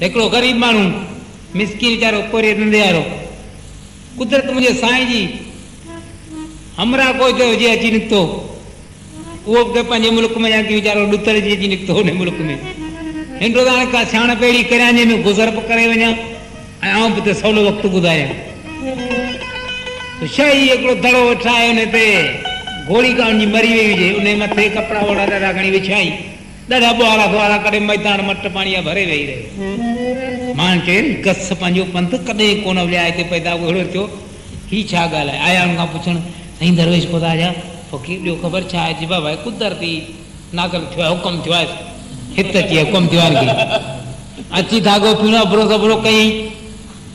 हिकिड़ो ग़रीब माण्हू मिसकिन वीचारो कोरे धंधे वारो कुदरत मुंहिंजे साईं जी हमरा कोई जो हुजे अची निकितो उहो बि पंहिंजे मुल्क में या की वीचारो ॾुतड़ जी अची निकितो हुन मुल्क में हिनजो त हाणे का सियाण पहिरीं करियां में गुज़र बि करे वञा ऐं आउं बि त सवलो वक़्तु गुज़ारियां छा ई हिकिड़ो दड़ो ठाहे हुन ते घोड़ी का उनजी मरी वई हुजे उन मथे कपिड़ा वड़ा ॾाढा घणी विछाई ॾाढा ॿुआरा ॿुआरा करे मैदान मट पाणीअ भरे वेही रहे माण्हुनि चयनि गस पंहिंजो पंथ कॾहिं कोन विया हिते पैदा अहिड़ो थियो ही छा ॻाल्हि आहे आया हुन खां पुछणु साईं दरवेश ख़ुदा जा फ़क़ीर ॿियो ख़बर छा आहे जी बाबा कुदरती नागल थियो आहे हुकम थियो आहे हित अची हुकम थियो आहे अची धागो पीणो अबरो सबरो कई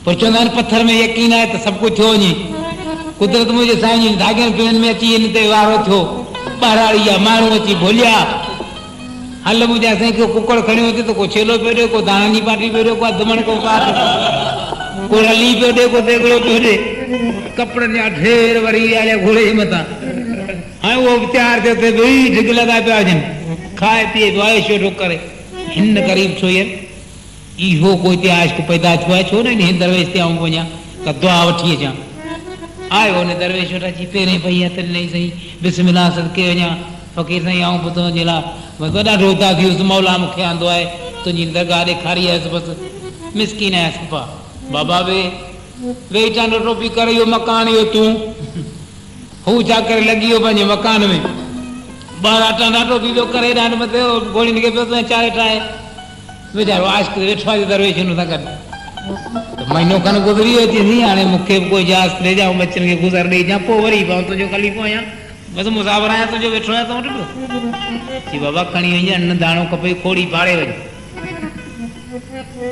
पोइ चवंदा आहिनि पथर में यकीन आहे त सभु कुझु थियो वञे कुदरत मुंहिंजे साईं जी धागनि पीणनि में अची हिन ते वारो थियो ॿाराड़ी आहे माण्हू अची भोलिया हल मुंहिंजा साईं को कुकड़ खणियो अचे त को छेलो पियो ॾिए को दाणनि जी पाटी पियो ॾिए को अधमण को पाट को रली पियो ॾिए को देगड़ो पियो ॾिए कपिड़नि जा ढेर वरी आया घोड़े जे मथां हाणे उहो बि तयारु थियो ते ॿई ढिग लॻा पिया हुजनि खाए पीए दुआशो वेठो करे हिन ग़रीब छो आहिनि इहो कोई हिते आशिक़ पैदा थियो आहे छो न हिन दरवेश ते आऊं वञा त दुआ वठी अचां आयो हुन दरवेश वटि अची पहिरें पई हथ ॾिनई साईं बिस्मिल्लाह सदके वञा फ़क़ीर साईं आऊं बि तुंहिंजे लाइ वॾा रोता थी वियुसि मौला मूंखे आंदो आहे तुंहिंजी दरगाह ॾेखारी आयसि बसि मिसकिन आयसि पप्पा बाबा वेही टांडो टोपी करे इहो मकान इहो तूं हू छा करे लॻी वियो पंहिंजे मकान में ॿारहं टांडा टोपी पियो करे ॾाढो मथे घोड़ीनि खे पियो चांहि ठाहे वीचारो आशिक़ वेठो आहे दरवेश हुन सां गॾु महीनो खनि गुज़री वियो थींदी हाणे मूंखे बि कोई इजाज़त ॾे जाओ बचनि खे गुज़र ॾेई जा पोइ वरी मां तुंहिंजो ख़लीफ़ो आहियां बसि मुसाफ़िर आहियां तुंहिंजो वेठो आहियां तो वटि जी बाबा खणी वञ अन्न दाणो खपे खोड़ी फाड़े वञ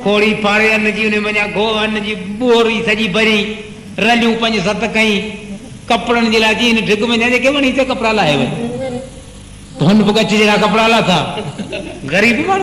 खोड़ी फाड़े अन्न जी उन वञा गो अन्न जी बोरी सॼी भरी रलियूं 5-7 कई कपिड़नि जे लाइ जी हिन ढिग में जेके वञी त कपिड़ा लाहे वञ धुन बि कच्छ जहिड़ा कपिड़ा लाथा ग़रीब माण्हू